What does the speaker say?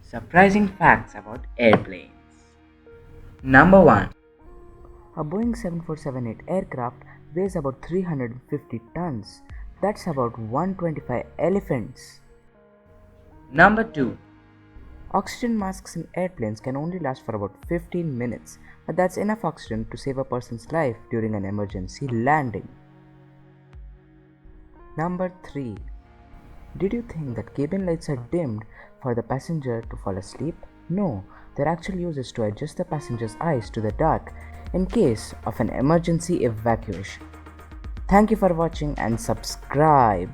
Surprising facts about airplanes. Number 1. A Boeing 747-8 aircraft weighs about 350 tons. That's about 125 elephants. Number 2. Oxygen masks in airplanes can only last for about 15 minutes, but that's enough oxygen to save a person's life during an emergency landing. Number 3. Did you think that cabin lights are dimmed for the passenger to fall asleep? No, their actual use is to adjust the passenger's eyes to the dark in case of an emergency evacuation. Thank you for watching and subscribe.